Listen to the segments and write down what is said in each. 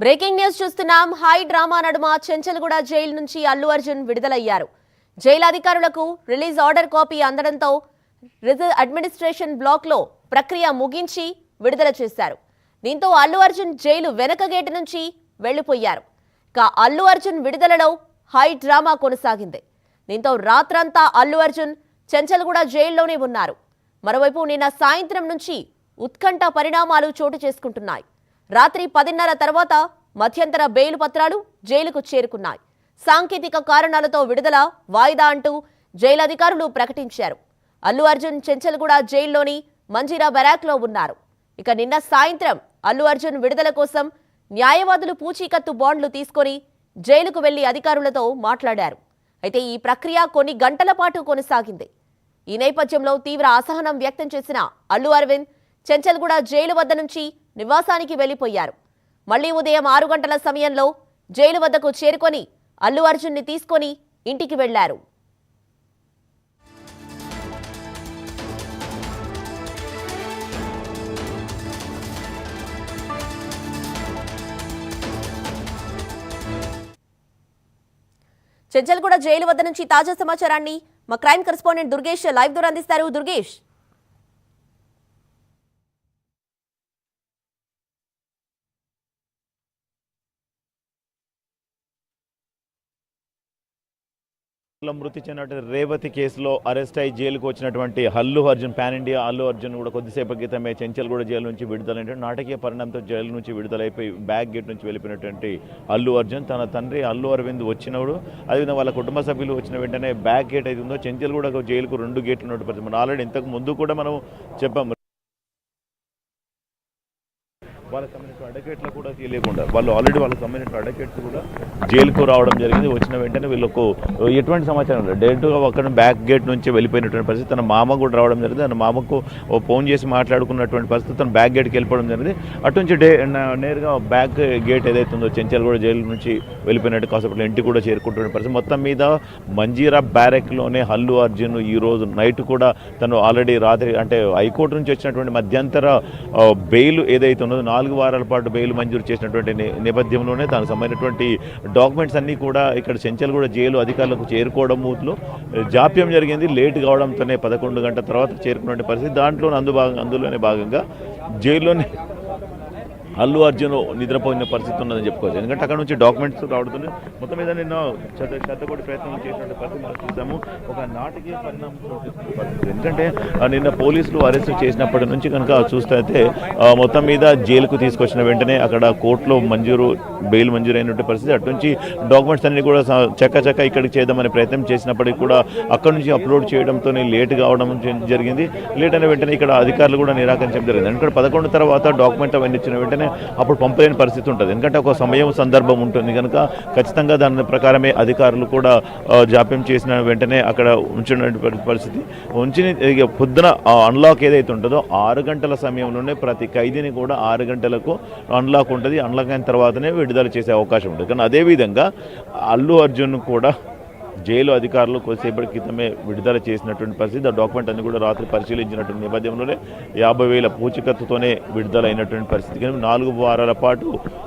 Breaking news చూస్తున్నాం. High drama నడుమ Chanchalguda jail నుంచి అల్లు అర్జున్ విడుదలయ్యారు. జైలు అధికారులకు రిలీజ్ ఆర్డర్ కాపీ అందడంతో అడ్మినిస్ట్రేషన్ బ్లాక్ లో ప్రక్రియ ముగించి విడుదల చేశారు. దీంతో అల్లు అర్జున్ జైలు వెనక గేటు నుంచి వెళ్లిపోయారు. అల్లు అర్జున్ విడుదలలో హై డ్రామా కొనసాగింది. దీంతో రాత్రంతా అల్లు అర్జున్ చెంచల్గూడ జైల్లోనే ఉన్నారు. మరోవైపు నిన్న సాయంత్రం నుంచి ఉత్కంఠ పరిణామాలు చోటు చేసుకుంటున్నాయి. రాత్రి 10:30 తర్వాత మధ్యంతర బెయిల్ పత్రాలు జైలుకు చేరుకున్నాయి. సాంకేతిక కారణాలతో విడుదల వాయిదా అంటూ జైలు అధికారులు ప్రకటించారు. అల్లు అర్జున్ చెంచల్గూడ జైల్లోని మంజీరా బరాక్లో ఉన్నారు. నిన్న సాయంత్రం అల్లు అర్జున్ విడుదల కోసం న్యాయవాదులు పూచీకత్తు బాండ్లు తీసుకొని జైలుకు వెళ్లి అధికారులతో మాట్లాడారు. అయితే ఈ ప్రక్రియ కొన్ని గంటల పాటు కొనసాగింది. ఈ నేపథ్యంలో తీవ్ర అసహనం వ్యక్తం చేసిన అల్లు అరవింద్ చెంచల్గూడ జైలు వద్ద నుంచి నివాసానికి వెళ్లిపోయారు. మళ్లీ ఉదయం 6 గంటల సమయంలో జైలు వద్దకు చేరుకొని అల్లు అర్జున్ని తీసుకొని ఇంటికి వెళ్లారు. చెంచల్గూడ జైలు వద్ద నుంచి తాజా సమాచారాన్ని మా క్రైమ్ కరెస్పాండెంట్ దుర్గేష్ లైవ్ ద్వారా అందిస్తారు. దుర్గేష్, మృతి చెందిన రేవతి కేసులో అరెస్ట్ అయి జైలుకు వచ్చినటువంటి అల్లు అర్జున్ పాన్ ఇండియా అల్లు అర్జున్ కూడా కొద్దిసేపు క్రితమే చెంచల్గూడ జైలు నుంచి విడుదలైన నాటకీయ పరిణామంతో జైలు నుంచి విడుదలైపోయి బ్యాక్ గేట్ నుంచి వెళ్ళిపోయినటువంటి అల్లు అర్జున్ తన తండ్రి అల్లు అరవింద్ వచ్చినప్పుడు అదేవిధంగా వాళ్ళ కుటుంబ సభ్యులు వచ్చిన వెంటనే బ్యాక్ గేట్ అయితే ఉందో చెంచల్గూడ జైలుకు 2 గేట్లు ఉన్నట్టు పరిస్థితి. మనం ఆల్రెడీ ఇంతకు ముందు కూడా మనం చెప్పాము. వాళ్ళకి సంబంధించిన అడ్వకేట్లు కూడా తెలియకుండా వాళ్ళు ఆల్రెడీ వాళ్ళకి సంబంధించిన అడ్వకేట్స్ కూడా జైలుకు రావడం జరిగింది. వచ్చిన వెంటనే వీళ్ళకు ఎటువంటి సమాచారం లేదు. డైరెక్ట్గా అక్కడ బ్యాక్ గేట్ నుంచి వెళ్ళిపోయినటువంటి పరిస్థితి. తన మామ కూడా రావడం జరిగింది. తన మామకు ఫోన్ చేసి మాట్లాడుకున్నటువంటి పరిస్థితి. తను బ్యాక్ గేట్కి వెళ్ళిపోవడం జరిగింది. అటు నుంచి నేరుగా బ్యాక్ గేట్ ఏదైతే ఉందో చెంచల్గూడ జైలు నుంచి వెళ్ళిపోయినట్టు కాసేపట్లో ఇంటికి కూడా చేరుకుంటున్న పరిస్థితి. మొత్తం మీద మంజీరా బ్యారెక్లోనే అల్లు అర్జున్ ఈరోజు నైట్ కూడా తను ఆల్రెడీ రాత్రి అంటే హైకోర్టు నుంచి వచ్చినటువంటి మధ్యంతర బెయిల్ ఏదైతే ఉన్నదో 4 వారాల పాటు బెయిల్ మంజూరు చేసినటువంటి నేపథ్యంలోనే దానికి సంబంధించినటువంటి డాక్యుమెంట్స్ అన్నీ కూడా ఇక్కడ చెంచల్గూడ జైలు అధికారులకు చేరుకోవడంలో జాప్యం జరిగింది. లేట్ కావడంతోనే 11 గంటల తర్వాత చేరుకునే పరిస్థితి. అందులోనే భాగంగా జైల్లోనే అల్లు అర్జున్ నిద్రపోయిన పరిస్థితి ఉన్నదని చెప్పుకోవచ్చు. ఎందుకంటే అక్కడ నుంచి డాక్యుమెంట్స్ రావడుతుంది. మొత్తం మీద నిన్న చెత్తకొడి ప్రయత్నం చేసినటువంటి పరిస్థితి మనం చూసాము. ఒక నాటకీయ పరిణామం పరిస్థితి. ఎందుకంటే నిన్న పోలీసులు అరెస్ట్ చేసినప్పటి నుంచి కనుక చూస్తే మొత్తం మీద జైలుకు తీసుకొచ్చిన వెంటనే అక్కడ కోర్టులో బెయిల్ మంజూరు అయినటువంటి పరిస్థితి. అటు నుంచి డాక్యుమెంట్స్ అన్ని కూడా చక్క ఇక్కడికి చేద్దామనే ప్రయత్నం చేసినప్పటికీ కూడా అక్కడ నుంచి అప్లోడ్ చేయడంతో లేట్ కావడం జరిగింది. లేట్ అయిన వెంటనే ఇక్కడ అధికారులు కూడా నిరాకరించడం జరిగింది. ఎందుకంటే 11 తర్వాత డాక్యుమెంట్ అవన్నీ ఇచ్చిన వెంటనే అప్పుడు పంపలేని పరిస్థితి ఉంటుంది. ఎందుకంటే ఒక సమయం సందర్భం ఉంటుంది కనుక ఖచ్చితంగా దాని ప్రకారమే అధికారులు కూడా జాప్యం చేసిన వెంటనే అక్కడ ఉంచిన పరిస్థితి. పొద్దున అన్లాక్ ఏదైతే ఉంటుందో 6 గంటల సమయంలోనే ప్రతి ఖైదీని కూడా 6 గంటలకు అన్లాక్ ఉంటుంది. అన్లాక్ అయిన తర్వాతనే విడుదల చేసే అవకాశం ఉంటుంది. కానీ అదేవిధంగా అల్లు అర్జున్ కూడా జైలు అధికారులు కొద్దిసేపటి క్రితమే విడుదల చేసినటువంటి పరిస్థితి. ఆ డాక్యుమెంట్ అన్ని కూడా రాత్రి పరిశీలించినటువంటి నేపథ్యంలోనే 50,000 పూచికత్తుతోనే విడుదలైనటువంటి పరిస్థితి. కానీ 4 వారాల పాటు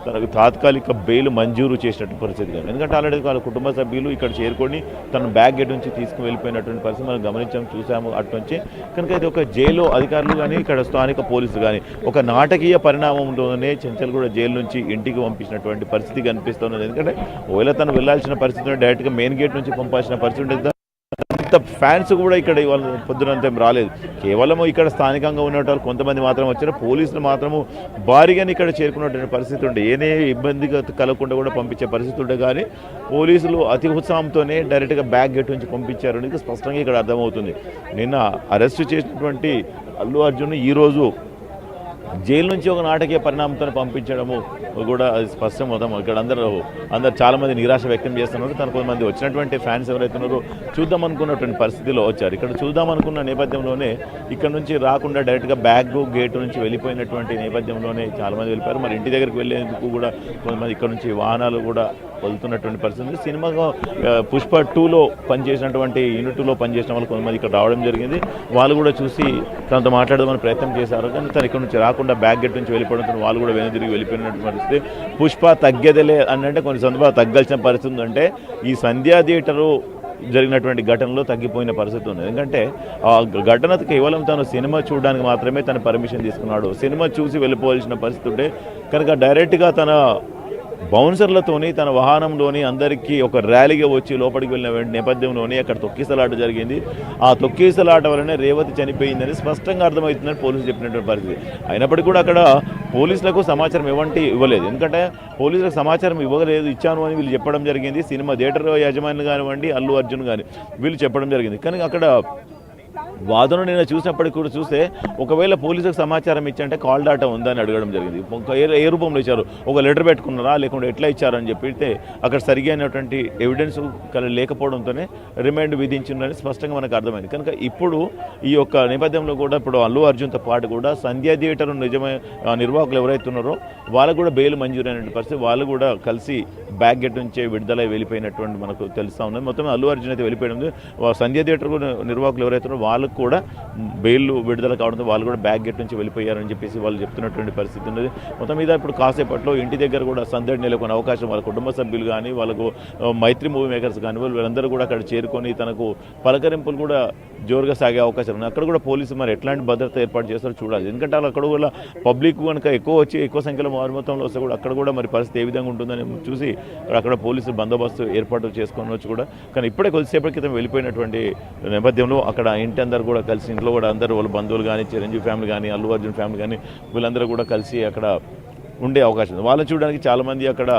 తనకు తాత్కాలిక బెయిల్ మంజూరు చేసినటువంటి పరిస్థితి. కానీ ఎందుకంటే ఆల్రెడీ వాళ్ళ కుటుంబ సభ్యులు ఇక్కడ చేరుకొని తను బ్యాక్ గేట్ నుంచి తీసుకువెళ్ళిపోయినటువంటి పరిస్థితి మనం గమనించాము, చూసాము అటు నుంచి. కనుక ఇది ఒక జైలు అధికారులు కానీ ఇక్కడ స్థానిక పోలీసులు కానీ ఒక నాటకీయ పరిణామంలోనే చెంచల్గూడ జైలు నుంచి ఇంటికి పంపించినటువంటి పరిస్థితి కనిపిస్తున్నది. ఎందుకంటే ఒకవేళ తను వెళ్లాల్సిన పరిస్థితి డైరెక్ట్గా మెయిన్ గేట్ నుంచి పంపాల్సిన పరిస్థితి ఉంటుంది. అంత ఫ్యాన్స్ కూడా ఇక్కడ ఇవాళ పొద్దునంతా రాలేదు. కేవలం ఇక్కడ స్థానికంగా ఉన్నటువంటి కొంతమంది మాత్రం వచ్చారు. పోలీసులు మాత్రము భారీగానే ఇక్కడ చేరుకున్నటువంటి పరిస్థితి ఉండే ఏనే ఇబ్బంది కలగకుండా కూడా పంపించే పరిస్థితి ఉండే. కానీ పోలీసులు అతి ఉత్సాహంతోనే డైరెక్ట్గా బ్యాక్ గేట్ నుంచి పంపించారు అనేది స్పష్టంగా ఇక్కడ అర్థమవుతుంది. నిన్న అరెస్టు చేసినటువంటి అల్లు అర్జున్ ఈరోజు జైలు నుంచి ఒక నాటకీయ పరిణామంతో పంపించడము కూడా అది స్పష్టం అవుతాం. ఇక్కడ అందరూ చాలామంది నిరాశ వ్యక్తం చేస్తున్నారు. తను కొంతమంది వచ్చినటువంటి ఫ్యాన్స్ ఎవరైతే ఉన్నారో చూద్దాం అనుకున్నటువంటి పరిస్థితిలో వచ్చారు. ఇక్కడ చూద్దాం అనుకున్న నేపథ్యంలోనే ఇక్కడ నుంచి రాకుండా డైరెక్ట్గా బ్యాక్ గేటు నుంచి వెళ్ళిపోయినటువంటి నేపథ్యంలోనే చాలామంది వెళ్ళిపోయారు. మరి ఇంటి దగ్గరికి వెళ్ళేందుకు కూడా కొంతమంది ఇక్కడ నుంచి వాహనాలు కూడా వదులుతున్నటువంటి పరిస్థితి. సినిమాగా పుష్ప 2లో పనిచేసినటువంటి యూనిట్ 2లో పనిచేసిన వాళ్ళు కొంతమంది ఇక్కడ రావడం జరిగింది. వాళ్ళు కూడా చూసి తనతో మాట్లాడదామని ప్రయత్నం చేశారు, కానీ తను ఇక్కడ నుంచి రాకుండా బ్యాక్ గేట్ నుంచి వెళ్ళిపోవడంతో వాళ్ళు కూడా వెనుదిరిగి వెళ్ళిపోయినటువంటి పరిస్థితి. పుష్ప తగ్గేదలే అంటే కొన్ని సందర్భాలు తగ్గాల్సిన పరిస్థితి ఉందంటే ఈ సంధ్యా థియేటరు జరిగినటువంటి ఘటనలో తగ్గిపోయిన పరిస్థితి ఉంది. ఎందుకంటే ఆ ఘటన కేవలం తను సినిమా చూడడానికి మాత్రమే తన పర్మిషన్ తీసుకున్నాడు. సినిమా చూసి వెళ్ళిపోవాల్సిన పరిస్థితి ఉంటే కనుక డైరెక్ట్గా తన బౌన్సర్లతోని తన వాహనంలోని అందరికీ ఒక ర్యాలీగా వచ్చి లోపలికి వెళ్ళిన నేపథ్యంలోనే అక్కడ తొక్కిసలాట జరిగింది. ఆ తొక్కిసలాట వల్లనే రేవతి చనిపోయిందని స్పష్టంగా అర్థమవుతుందని పోలీసులు చెప్పినటువంటి పరిస్థితి. అయినప్పటికీ కూడా అక్కడ పోలీసులకు సమాచారం ఇవ్వలేదు. ఎందుకంటే పోలీసులకు సమాచారం ఇచ్చాను అని వీళ్ళు చెప్పడం జరిగింది. సినిమా థియేటర్ యజమానులు కానివ్వండి, అల్లు అర్జున్ కానీ వీళ్ళు చెప్పడం జరిగింది. కానీ అక్కడ వాదన నేను చూసినప్పటికీ కూడా చూస్తే ఒకవేళ పోలీసులకు సమాచారం ఇచ్చంటే కాల్ డాటా ఉందని అడగడం జరిగింది. ఏ రూపంలో ఇచ్చారు, ఒక లెటర్ పెట్టుకున్నారా లేకుంటే ఎట్లా ఇచ్చారని చెప్పితే అక్కడ సరిగైనటువంటి ఎవిడెన్స్ లేకపోవడంతోనే రిమాండ్ విధించిందని స్పష్టంగా మనకు అర్థమైంది. కనుక ఇప్పుడు ఈ యొక్క నేపథ్యంలో కూడా ఇప్పుడు అల్లు అర్జున్తో పాటు కూడా సంధ్యా థియేటర్ నిర్వాహకులు ఎవరైతే ఉన్నారో వాళ్ళకు కూడా బెయిల్ మంజూరైన పరిస్థితి. వాళ్ళు కూడా కలిసి బ్యాక్ గేట్ నుంచే విడుదలై వెళ్ళిపోయినటువంటి మనకు తెలుస్తూ ఉన్నది. మొత్తం అల్లు అర్జున్ అయితే వెళ్ళిపోయింది. సంధ్యా థియేటర్ నిర్వాహకులు ఎవరైతే ఉన్నారో వాళ్ళకు కూడా బెయిల్ విడుదల కావడంతో వాళ్ళు కూడా బ్యాక్ గేట్ నుంచి వెళ్ళిపోయారని చెప్పేసి వాళ్ళు చెప్తున్నటువంటి పరిస్థితి ఉన్నది. మొత్తం మీద ఇప్పుడు కాసేపట్లో ఇంటి దగ్గర కూడా సందడి నెలకొనే అవకాశం, వాళ్ళ కుటుంబ సభ్యులు కానీ వాళ్ళకు మైత్రి మూవీ మేకర్స్ కానీ వీళ్ళందరూ కూడా అక్కడ చేరుకొని తనకు పలకరింపులు కూడా జోరుగా సాగే అవకాశం ఉంది. అక్కడ కూడా పోలీసు మరి ఎట్లాంటి భద్రత ఏర్పాటు చేస్తారో చూడాలి. ఎందుకంటే అక్కడ కూడా పబ్లిక్ కనుక ఎక్కువ సంఖ్యలో మొత్తంలో వస్తే కూడా అక్కడ కూడా మరి పరిస్థితి ఏ విధంగా ఉంటుందని చూసి అక్కడ పోలీసులు బందోబస్తు ఏర్పాటు చేసుకొని వచ్చు కూడా. కానీ ఇప్పుడే కొద్దిసేపటి క్రితం వెళ్ళిపోయినటువంటి నేపథ్యంలో అక్కడ ఇంటి అందరూ కూడా కలిసి ఇంట్లో కూడా అందరూ వాళ్ళ బంధువులు కానీ, చిరంజీవి ఫ్యామిలీ కానీ, అల్లు అర్జున్ ఫ్యామిలీ కానీ వీళ్ళందరూ కూడా కలిసి అక్కడ ఉండే అవకాశం ఉంది. వాళ్ళని చూడడానికి చాలామంది అక్కడ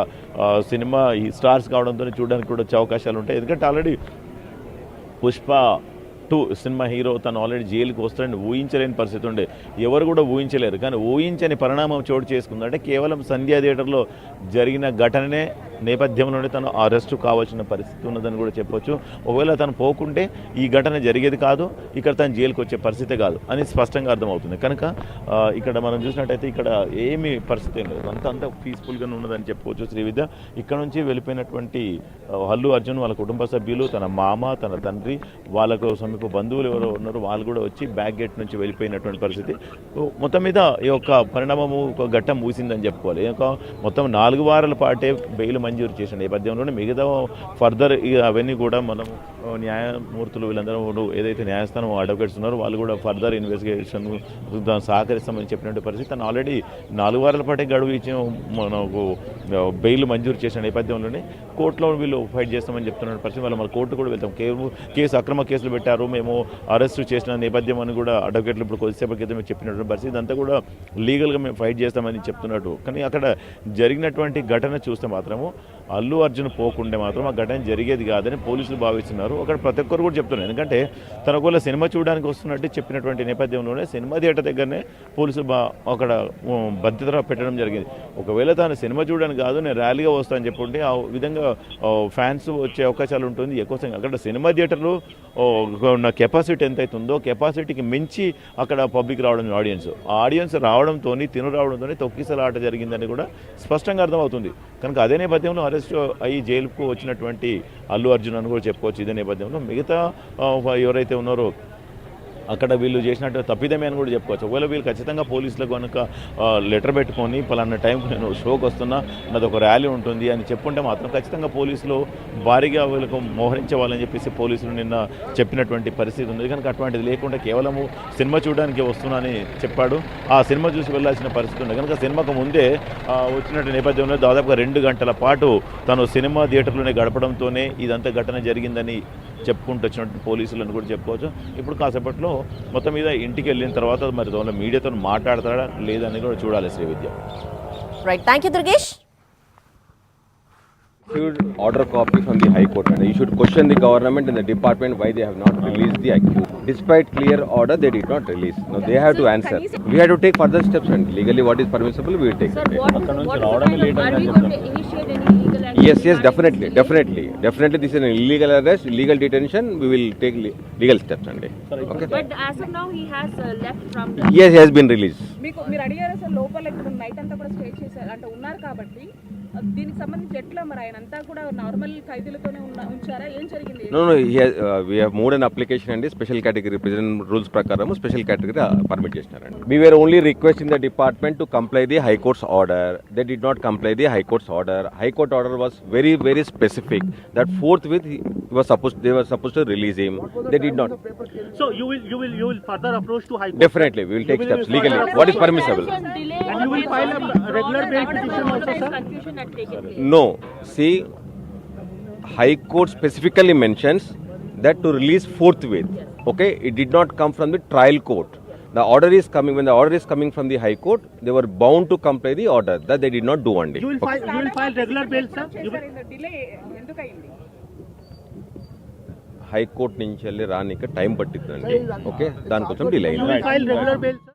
సినిమా ఈ స్టార్స్ కావడంతో చూడడానికి కూడా వచ్చే అవకాశాలు ఉంటాయి. ఎందుకంటే ఆల్రెడీ పుష్ప 2 సినిమా హీరో తను ఆల్రెడీ జైలుకి వస్తాడని ఊహించలేని పరిస్థితి ఉండే, ఎవరు కూడా ఊహించలేరు. కానీ ఊహించని పరిణామం చోటు చేసుకుందంటే కేవలం సంధ్యా థియేటర్లో జరిగిన ఘటననే నేపథ్యంలోనే తను అరెస్టు కావాల్సిన పరిస్థితి ఉన్నదని కూడా చెప్పొచ్చు. ఒకవేళ తను పోకుంటే ఈ ఘటన జరిగేది కాదు, ఇక్కడ తను జైలుకి వచ్చే పరిస్థితి కాదు అని స్పష్టంగా అర్థమవుతుంది. కనుక ఇక్కడ మనం చూసినట్టయితే ఇక్కడ ఏమీ పరిస్థితి ఏం లేదు, అంత పీస్ఫుల్గా ఉన్నదని చెప్పుకోవచ్చు. శ్రీవిద్య ఇక్కడ నుంచి వెళ్ళిపోయినటువంటి అల్లు అర్జున్ వాళ్ళ కుటుంబ సభ్యులు, తన మామ, తన తండ్రి, వాళ్ళకు సమీప బంధువులు ఎవరో ఉన్నారు వాళ్ళు కూడా వచ్చి బ్యాక్ గేట్ నుంచి వెళ్ళిపోయినటువంటి పరిస్థితి. మొత్తం మీద ఈ యొక్క పరిణామము ఒక ఘట్టం ముగిసిందని చెప్పుకోవాలి. మొత్తం 4 వారాల పాటే బెయిల్ మంజూరు చేసిన నేపథ్యంలోనే మిగతా ఫర్దర్ అవన్నీ కూడా మనం న్యాయమూర్తులు వీళ్ళందరూ ఏదైతే న్యాయస్థానం అడ్వకేట్స్ ఉన్నారో వాళ్ళు కూడా ఫర్దర్ ఇన్వెస్టిగేషన్ సహకరిస్తామని చెప్పినటువంటి పరిస్థితి. తను ఆల్రెడీ 4 వారాల పాటే గడువు ఇచ్చిన మనకు బెయిల్ మంజూరు చేసిన నేపథ్యంలోనే కోర్టులో వీళ్ళు ఫైట్ చేస్తామని చెప్తున్న పరిస్థితి. వాళ్ళు మన కోర్టు కూడా వెళ్తాం, అక్రమ కేసులు పెట్టారు, మేము అరెస్ట్ చేసిన నేపథ్యం అని కూడా అడ్వకేట్లు ఇప్పుడు కొద్దిసేపటి క్రితం చెప్పినటువంటి పరిస్థితి. ఇదంతా కూడా లీగల్గా మేము ఫైట్ చేస్తామని చెప్తున్నట్టు. కానీ అక్కడ జరిగినటువంటి ఘటన చూస్తే మాత్రము అల్లు అర్జున్ పోకుండే మాత్రం ఆ ఘటన జరిగేది కాదని పోలీసులు భావిస్తున్నారు. అక్కడ ప్రతి ఒక్కరు కూడా చెప్తున్నారు. ఎందుకంటే తనకు వాళ్ళ సినిమా చూడడానికి వస్తున్నట్టు చెప్పినటువంటి నేపథ్యంలోనే సినిమా థియేటర్ దగ్గరనే పోలీసులు అక్కడ భద్రత పెట్టడం జరిగింది. ఒకవేళ తాను సినిమా చూడడానికి కాదు నేను ర్యాలీగా వస్తానని చెప్పుంటే ఆ విధంగా ఫ్యాన్స్ వచ్చే అవకాశాలు ఉంటుంది ఎక్కువ సంఖ్య. అక్కడ సినిమా థియేటర్లో ఉన్న కెపాసిటీ ఎంత అవుతుందో కెపాసిటీకి మించి అక్కడ పబ్లిక్ రావడం ఆడియన్స్ రావడంతో తిను రావడంతో తొక్కిసలాట జరిగిందని కూడా స్పష్టంగా అర్థమవుతుంది. కనుక అదే నేపథ్యంలో అరెస్ట్ అయ్యి జైలుకు వచ్చినటువంటి అల్లు అర్జున్ అని కూడా చెప్పుకోవచ్చు. ఇదే నేపథ్యంలో మిగతా ఎవరైతే ఉన్నారో అక్కడ వీళ్ళు చేసినట్టు తప్పిదమే అని కూడా చెప్పుకోవచ్చు. ఒకవేళ వీళ్ళు ఖచ్చితంగా పోలీసులకు కనుక లెటర్ పెట్టుకొని పలానా టైంకి నేను షోకి వస్తున్నా, నాది ఒక ర్యాలీ ఉంటుంది అని చెప్పుంటే మాత్రం ఖచ్చితంగా పోలీసులు భారీగా వీళ్ళకు మోహరించేవాళ్ళని చెప్పేసి పోలీసులు నిన్న చెప్పినటువంటి పరిస్థితి ఉంది. కనుక అటువంటిది లేకుండా కేవలము సినిమా చూడడానికి వస్తున్నానని చెప్పాడు. ఆ సినిమా చూసి వెళ్ళాల్సిన పరిస్థితి ఉంది. కనుక సినిమాకు ముందే వచ్చినట్టు నేపథ్యంలో దాదాపుగా 2 గంటల పాటు తను సినిమా థియేటర్లోనే గడపడంతోనే ఇదంతా ఘటన జరిగిందని చెప్పుకుంటూ వచ్చినట్టు పోలీసులను కూడా చెప్పుకోవచ్చు. ఇప్పుడు కాసేపట్లో మొత్తం మీద ఇంటికి వెళ్ళిన తర్వాత మరి మీడియాతో మాట్లాడతాడా లేదని కూడా చూడాలి Srividya. Right, thank you Durgesh. Should order copy from the High Court and you should question the government and the department why they have not released the accused. Despite clear order, they did not release. Now they have to answer. We have to take further steps and legally what is permissible we will take. Sir, what are we going to initiate any legal action? Yes, definitely. This is an illegal arrest, illegal detention. We will take legal steps and okay. But as of now, he has left from the. Yes, he has been released. మీరు అడిగారు sir లోపల ఇప్పుడు night అంతా కూడా stay చేశారు అంటే ఉన్నారు కాబట్టి దీనికి సంబంధించి ఎట్లా మరి ఆయన వాళ్ళంతా కూడా నార్మల్ ఖైదీలతోనే ఉంచారా? ఏం జరిగింది? No, no, we have moved an application and special category present rules prakaram special category permit చేసినారండి. We were only requesting the department to comply the High Court's order. They did not comply the High Court's order. High Court order was very, very specific that forthwith they were supposed to release him. They did not. So you will further approach to High Court. Definitely, we will take steps legally. What is permissible? And you will file a regular bail petition also, sir? Confusion had taken place. No. See, High Court specifically mentions that to release forthwith. Okay, it did not come from the trial court. The order is coming, when the order is coming from the High Court, they were bound to comply the order. That they did not do only. You will file regular bail, sir? You will, delay ఎందుకు అయింది? High court నుంచి వెళ్ళి రానికి time పట్టిందండి. Okay, దానికోసం delay అయింది. file regular bail, sir?